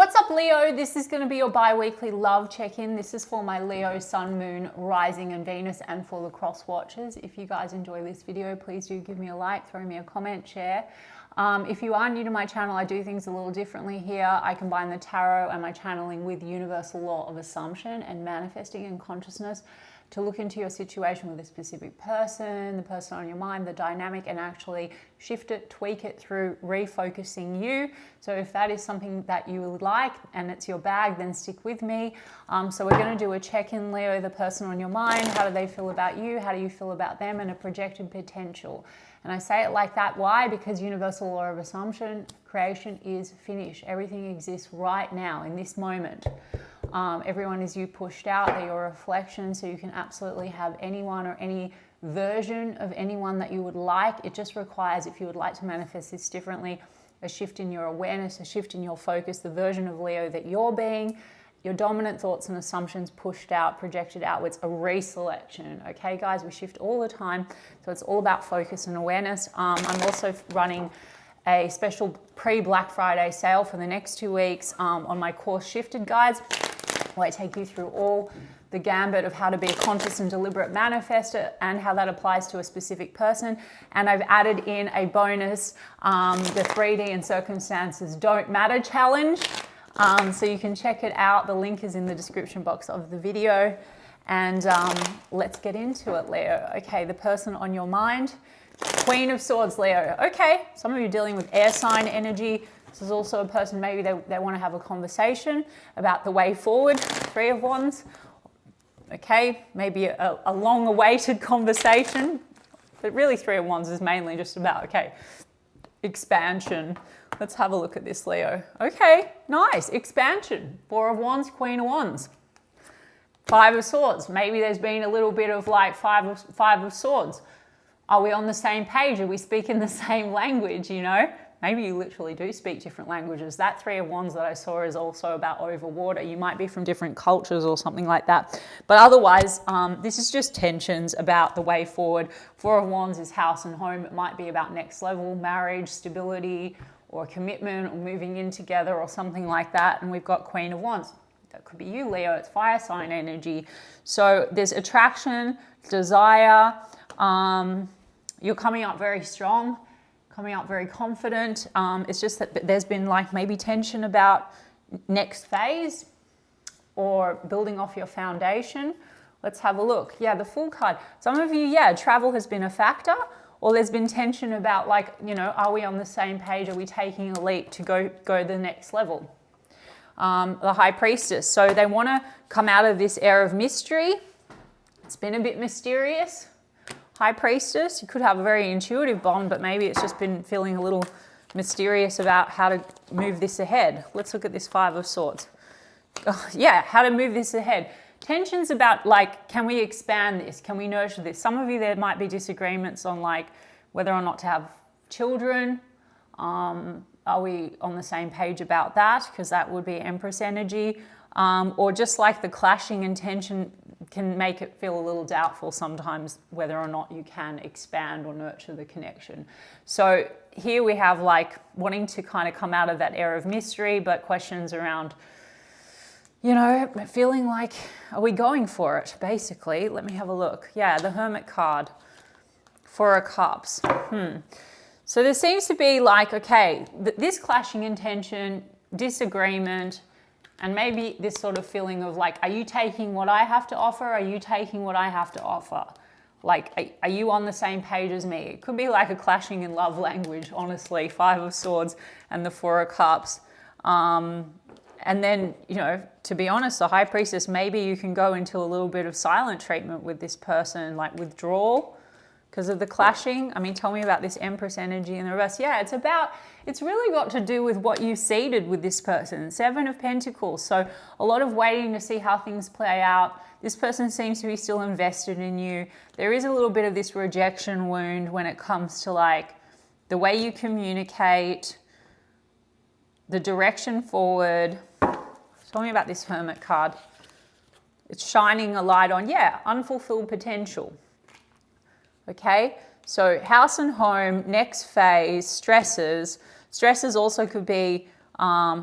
What's up, Leo? This is going to be your bi-weekly love check-in. This is for my Leo, Sun, Moon, Rising and Venus, and for the cross watchers. If you guys enjoy this video, please do give me a like, throw me a comment, share. If you are new to my channel, I do things a little differently here. I combine the tarot and my channeling with universal law of assumption and manifesting and consciousness to look into your situation with a specific person, the person on your mind, the dynamic, and actually shift it, tweak it through refocusing you. So if that is something that you would like and it's your bag, then stick with me. So we're going to do a check-in, Leo, the person on your mind. How do they feel about you? How do you feel about them? And a projected potential. And I say it like that. Why? Because universal law of assumption, creation is finished. Everything exists right now in this moment. Everyone is you pushed out, they're your reflection, so you can absolutely have anyone or any version of anyone that you would like. It just requires, if you would like to manifest this differently, a shift in your awareness, a shift in your focus, the version of Leo that you're being, your dominant thoughts and assumptions pushed out, projected outwards, a reselection. Okay, guys, we shift all the time, so it's all about focus and awareness. I'm also running a special pre-Black Friday sale for the next 2 weeks on my course Shifted Guides, where I take you through all the gambit of how to be a conscious and deliberate manifestor and how that applies to a specific person. And I've added in a bonus, the 3D and circumstances don't matter challenge. So you can check it out. The link is in the description box of the video. And let's get into it, Leo. Okay, the person on your mind, Queen of Swords, Leo. Okay, some of you are dealing with air sign energy. This is also a person, maybe they want to have a conversation about the way forward. 3 of Wands. Okay, maybe a long-awaited conversation. But really 3 of Wands is mainly just about, okay, expansion. Let's have a look at this, Leo. Okay, nice, expansion. 4 of Wands, Queen of Wands. 5 of Swords. Maybe there's been a little bit of like five of Swords. Are we on the same page? Are we speaking the same language, you know? Maybe you literally do speak different languages. That 3 of Wands that I saw is also about over water. You might be from different cultures or something like that. But otherwise, this is just tensions about the way forward. 4 of Wands is house and home. It might be about next level, marriage, stability, or commitment, or moving in together or something like that. And we've got Queen of Wands. That could be you, Leo. It's fire sign energy. So there's attraction, desire. You're coming up very strong, coming up very confident. It's just that there's been like maybe tension about next phase or building off your foundation. Let's have a look. Yeah, the Fool card. Some of you, yeah, travel has been a factor, or there's been tension about like, you know, are we on the same page? Are we taking a leap to go the next level? The High Priestess. So they want to come out of this air of mystery. It's been a bit mysterious. High Priestess, you could have a very intuitive bond, but maybe it's just been feeling a little mysterious about how to move this ahead. Let's look at this 5 of Swords. Oh, yeah, how to move this ahead. Tensions about like, can we expand this? Can we nurture this? Some of you, there might be disagreements on like whether or not to have children. Are we on the same page about that? Because that would be Empress energy. Or just like the clashing and tension can make it feel a little doubtful sometimes whether or not you can expand or nurture the connection. So here we have like wanting to kind of come out of that air of mystery, but questions around, you know, feeling like, are we going for it, basically? Let me have a look. Yeah, the Hermit card, 4 of Cups. So there seems to be like, okay, this clashing in tension, disagreement, and maybe this sort of feeling of like, are you taking what I have to offer? Are you taking what I have to offer? Like, are you on the same page as me? It could be like a clashing in love language, honestly. 5 of Swords and the 4 of Cups. And then, you know, to be honest, the High Priestess, maybe you can go into a little bit of silent treatment with this person, like withdrawal because of the clashing. I mean, tell me about this Empress energy in the reverse. Yeah, it's really got to do with what you seeded with this person. 7 of Pentacles. So a lot of waiting to see how things play out. This person seems to be still invested in you. There is a little bit of this rejection wound when it comes to like the way you communicate, the direction forward. Tell me about this Hermit card. It's shining a light on, yeah, unfulfilled potential. Okay, so house and home, next phase, stresses. Stresses also could be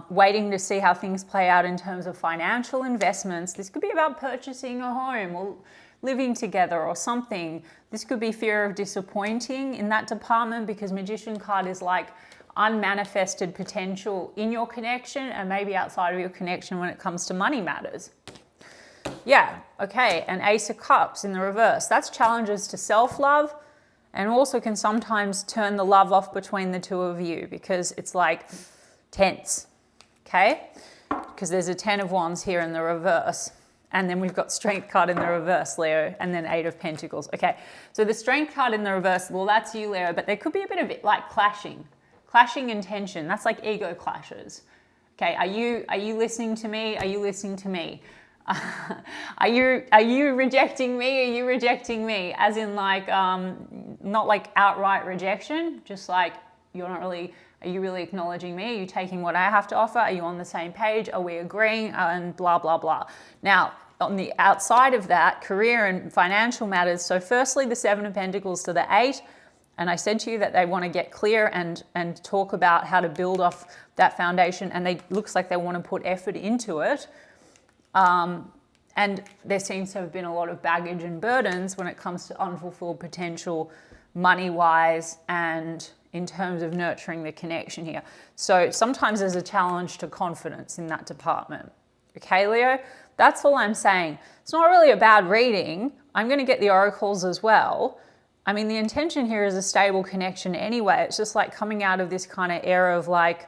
waiting to see how things play out in terms of financial investments. This could be about purchasing a home or living together or something. This could be fear of disappointing in that department, because Magician card is like unmanifested potential in your connection and maybe outside of your connection when it comes to money matters. Yeah, okay, and Ace of Cups in the reverse. That's challenges to self-love, and also can sometimes turn the love off between the two of you, because it's like tense, okay? Because there's a 10 of Wands here in the reverse. And then we've got Strength card in the reverse, Leo, and then 8 of Pentacles. Okay, so the Strength card in the reverse, well, that's you, Leo, but there could be a bit of it like clashing in tension. That's like ego clashes. Okay, are you listening to me? Are you listening to me? Are you rejecting me? Are you rejecting me? As in like, not like outright rejection, just like you're not really, are you really acknowledging me? Are you taking what I have to offer? Are you on the same page? Are we agreeing? And blah, blah, blah. Now, on the outside of that, career and financial matters. So firstly, the 7 of Pentacles to the 8. And I said to you that they want to get clear and talk about how to build off that foundation. And they looks like they want to put effort into it. And there seems to have been a lot of baggage and burdens when it comes to unfulfilled potential, money-wise, and in terms of nurturing the connection here. So sometimes there's a challenge to confidence in that department. Okay, Leo? That's all I'm saying. It's not really a bad reading. I'm going to get the oracles as well. I mean, the intention here is a stable connection anyway. It's just like coming out of this kind of era of like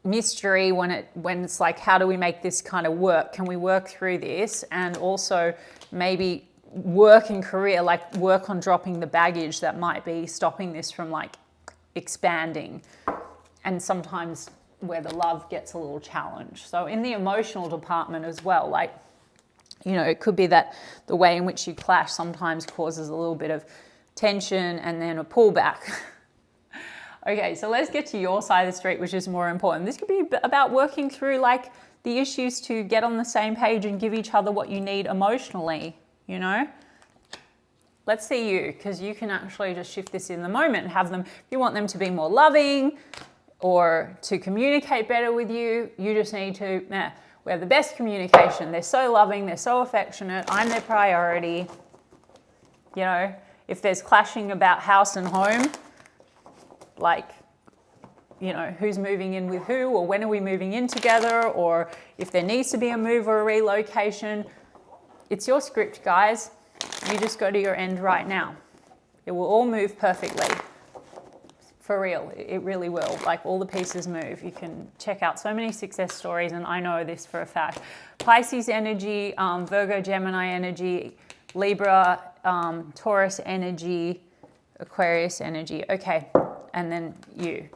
mystery when it's like, how do we make this kind of work? Can we work through this? And also maybe work in career, like work on dropping the baggage that might be stopping this from like expanding. And sometimes where the love gets a little challenged. So in the emotional department as well, like, you know, it could be that the way in which you clash sometimes causes a little bit of tension and then a pullback. Okay, so let's get to your side of the street, which is more important. This could be about working through like the issues to get on the same page and give each other what you need emotionally, you know? Let's see you, because you can actually just shift this in the moment and have them, if you want them to be more loving or to communicate better with you, you just need to, we have the best communication. They're so loving, they're so affectionate, I'm their priority. You know, if there's clashing about house and home, like, you know, who's moving in with who, or when are we moving in together, or if there needs to be a move or a relocation, it's your script, guys. You just go to your end right now. It will all move perfectly. For real, it really will. Like, all the pieces move. You can check out so many success stories, and I know this for a fact. Pisces energy, Virgo, Gemini energy, Libra, Taurus energy, Aquarius energy. Okay, and then you.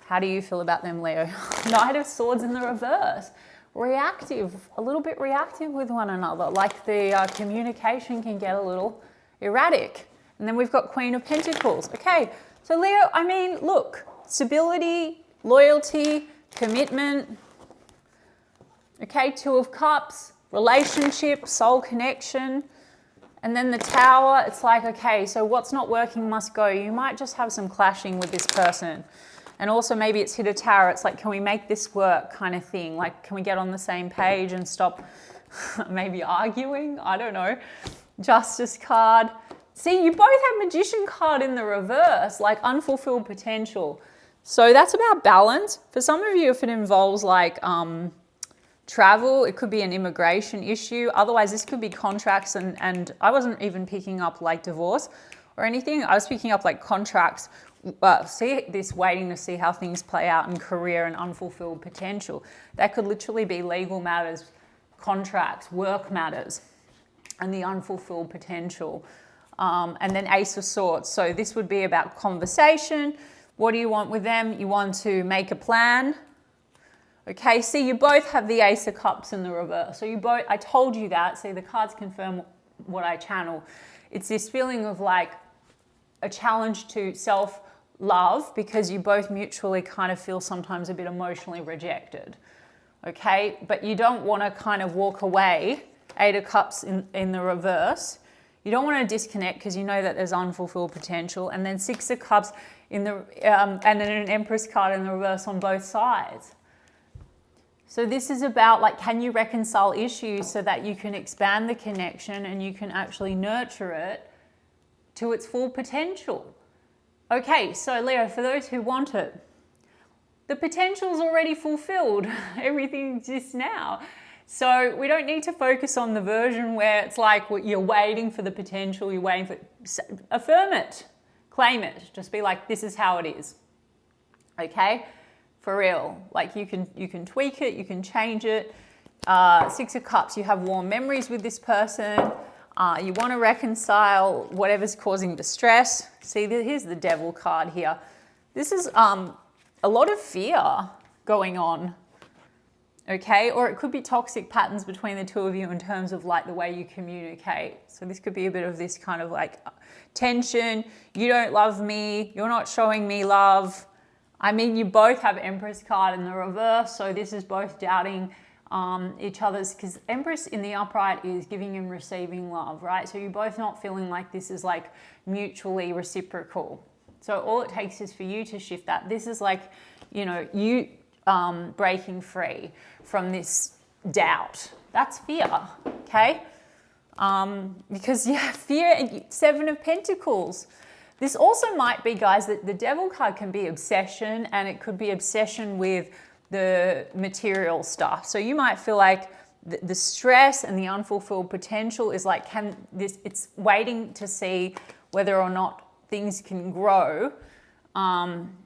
How do you feel about them, Leo? Knight of Swords in the reverse. Reactive, a little bit reactive with one another. Like the communication can get a little erratic. And then we've got Queen of Pentacles. Okay, so Leo, I mean, look, stability, loyalty, commitment. Okay, 2 of Cups, relationship, soul connection. And then the Tower, it's like, okay, so what's not working must go. You might just have some clashing with this person. And also maybe it's hit a tower. It's like, can we make this work kind of thing? Like, can we get on the same page and stop maybe arguing? I don't know. Justice card. See, you both have Magician card in the reverse, like unfulfilled potential. So that's about balance. For some of you, if it involves like travel, it could be an immigration issue. Otherwise, this could be contracts, and I wasn't even picking up like divorce or anything. I was picking up like contracts. See this, waiting to see how things play out in career and unfulfilled potential. That could literally be legal matters, contracts, work matters, and the unfulfilled potential. And then Ace of Swords. So this would be about conversation. What do you want with them? You want to make a plan. Okay, see, you both have the Ace of Cups in the reverse. So you both, I told you that. See, the cards confirm what I channel. It's this feeling of like a challenge to self-love, because you both mutually kind of feel sometimes a bit emotionally rejected. Okay, but you don't want to kind of walk away. 8 of Cups in the reverse. You don't want to disconnect because you know that there's unfulfilled potential. And then 6 of Cups in the and then an Empress card in the reverse on both sides. So this is about like, can you reconcile issues so that you can expand the connection and you can actually nurture it to its full potential? Okay, so Leo, for those who want it, the potential is already fulfilled. Everything exists now. So we don't need to focus on the version where it's like you're waiting for the potential, you're waiting for it. Affirm it, claim it, just be like, this is how it is. Okay? For real. Like you can tweak it, you can change it. Six of Cups, you have warm memories with this person. You want to reconcile whatever's causing distress. See, here's the Devil card here. This is a lot of fear going on. Okay, or it could be toxic patterns between the two of you in terms of like the way you communicate. So this could be a bit of this kind of like tension. You don't love me. You're not showing me love. I mean, you both have Empress card in the reverse. So this is both doubting each other's, because Empress in the upright is giving and receiving love, right? So you're both not feeling like this is like mutually reciprocal. So all it takes is for you to shift that. This is like, you know, you breaking free from this doubt. That's fear, okay? Because yeah, fear and 7 of Pentacles. This also might be, guys, that the Devil card can be obsession, and it could be obsession with the material stuff. So you might feel like the stress and the unfulfilled potential is like, it's waiting to see whether or not things can grow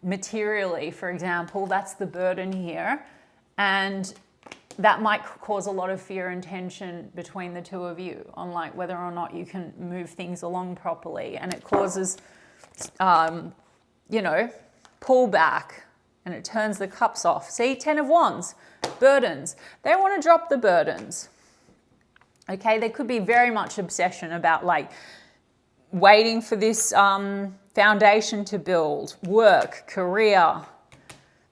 materially, for example. That's the burden here. And that might cause a lot of fear and tension between the two of you on like whether or not you can move things along properly. And it causes, you know, pullback, and it turns the cups off. See, 10 of Wands, burdens. They want to drop the burdens. Okay, there could be very much obsession about like waiting for this foundation to build, work, career,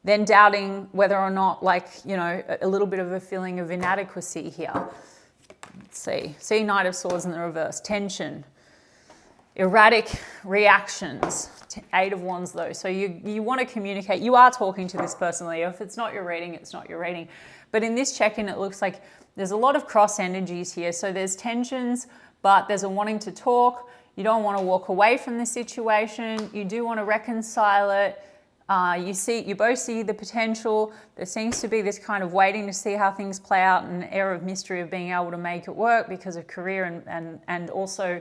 then doubting whether or not, like, you know, a little bit of a feeling of inadequacy here. Let's see. See, Knight of Swords in the reverse, tension, erratic reactions. 8 of Wands though. So you want to communicate. You are talking to this person, Leo. If it's not your reading, it's not your reading. But in this check-in, it looks like there's a lot of cross energies here. So there's tensions, but there's a wanting to talk. You don't want to walk away from the situation. You do want to reconcile it. You both see the potential. There seems to be this kind of waiting to see how things play out, and an air of mystery of being able to make it work because of career and also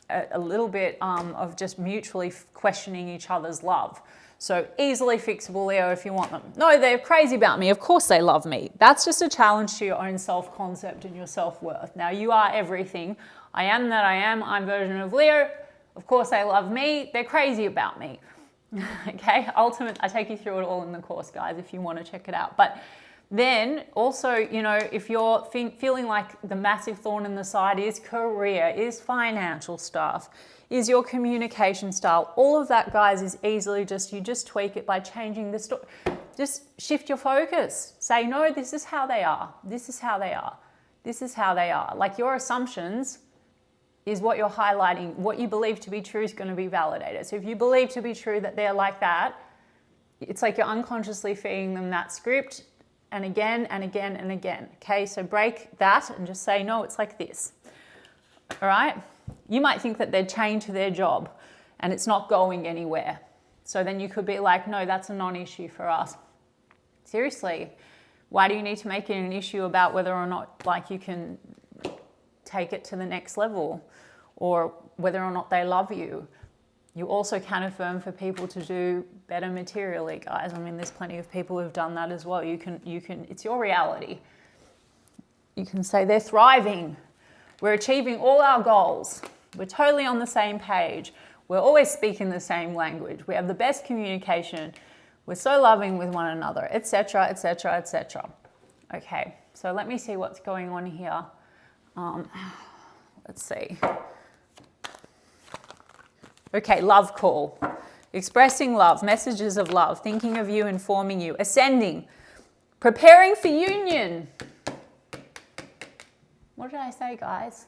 a little bit of just mutually questioning each other's love. So easily fixable, Leo, if you want them. No, they're crazy about me. Of course they love me. That's just a challenge to your own self-concept and your self-worth. Now, you are everything. I am that I am. I'm version of Leo. Of course they love me. They're crazy about me. Okay, ultimate, I take you through it all in the course, guys, if you want to check it out. But then also, you know, if you're feeling like the massive thorn in the side is career, is financial stuff, is your communication style, all of that, guys, is easily you just tweak it by changing the story. Just shift your focus. Say, no, this is how they are. This is how they are. This is how they are. Like, your assumptions is what you're highlighting. What you believe to be true is going to be validated. So if you believe to be true that they're like that, it's like you're unconsciously feeding them that script, and again and again and again. Okay, so break that and just say, no, it's like this. All right? You might think that they're chained to their job and it's not going anywhere. So then you could be like, no, that's a non-issue for us. Seriously, why do you need to make it an issue about whether or not, like, you can take it to the next level, or whether or not they love you? You also can affirm for people to do better materially, guys. I mean, there's plenty of people who've done that as well. You can, it's your reality. You can say they're thriving. We're achieving all our goals. We're totally on the same page. We're always speaking the same language. We have the best communication. We're so loving with one another, etc., etc., etc. Okay, so let me see what's going on here. Let's see. Okay, love call. Expressing love, messages of love, thinking of you, informing you, ascending, preparing for union. What did I say, guys?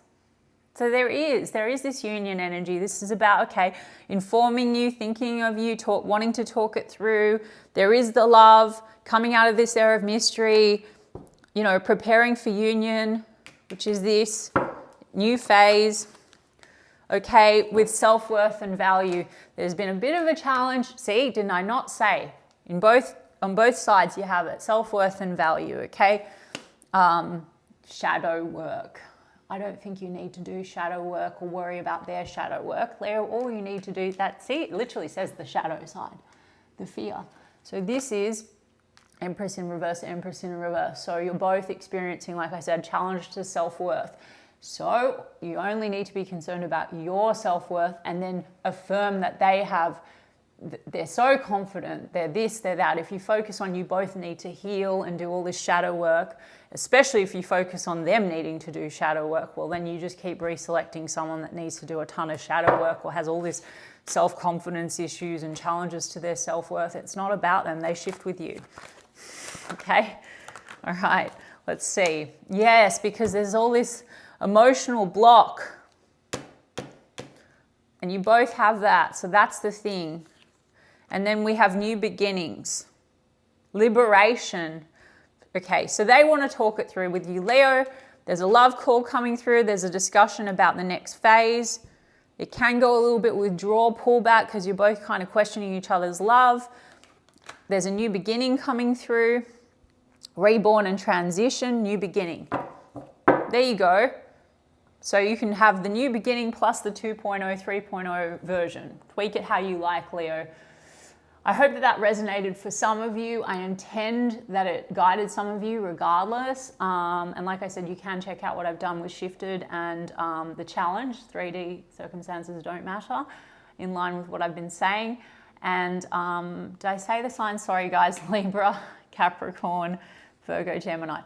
So there is this union energy. This is about, okay, informing you, thinking of you, wanting to talk it through. There is the love coming out of this air of mystery. you know, preparing for union, which is this new phase. Okay, with self-worth and value, there's been a bit of a challenge. See, didn't I not say? On both sides you have it, self-worth and value, okay? Shadow work. I don't think you need to do shadow work or worry about their shadow work. Leo, all you need to do, see, it literally says the shadow side, the fear. So this is Empress in reverse, Empress in reverse. So you're both experiencing, like I said, challenge to self-worth. So you only need to be concerned about your self-worth and then affirm that they're so confident, they're this, they're that. If you focus on you both need to heal and do all this shadow work, especially if you focus on them needing to do shadow work, well, then you just keep reselecting someone that needs to do a ton of shadow work or has all this self-confidence issues and challenges to their self-worth. It's not about them. They shift with you. Okay? All right. Let's see. Yes, because there's all this emotional block. And you both have that. So that's the thing. And then we have new beginnings. Liberation. Okay, so they want to talk it through with you, Leo. There's a love call coming through. There's a discussion about the next phase. It can go a little bit withdrawal, pullback, because you're both kind of questioning each other's love. There's a new beginning coming through. Reborn and transition, new beginning. There you go. So you can have the new beginning plus the 2.0, 3.0 version. Tweak it how you like, Leo. I hope that resonated for some of you. I intend that it guided some of you regardless. And like I said, you can check out what I've done with Shifted and the challenge, 3D circumstances don't matter, in line with what I've been saying. And did I say the signs? Sorry guys, Libra, Capricorn, Virgo, Gemini.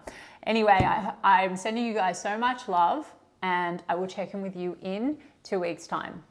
Anyway, I'm sending you guys so much love and I will check in with you in 2 weeks' time.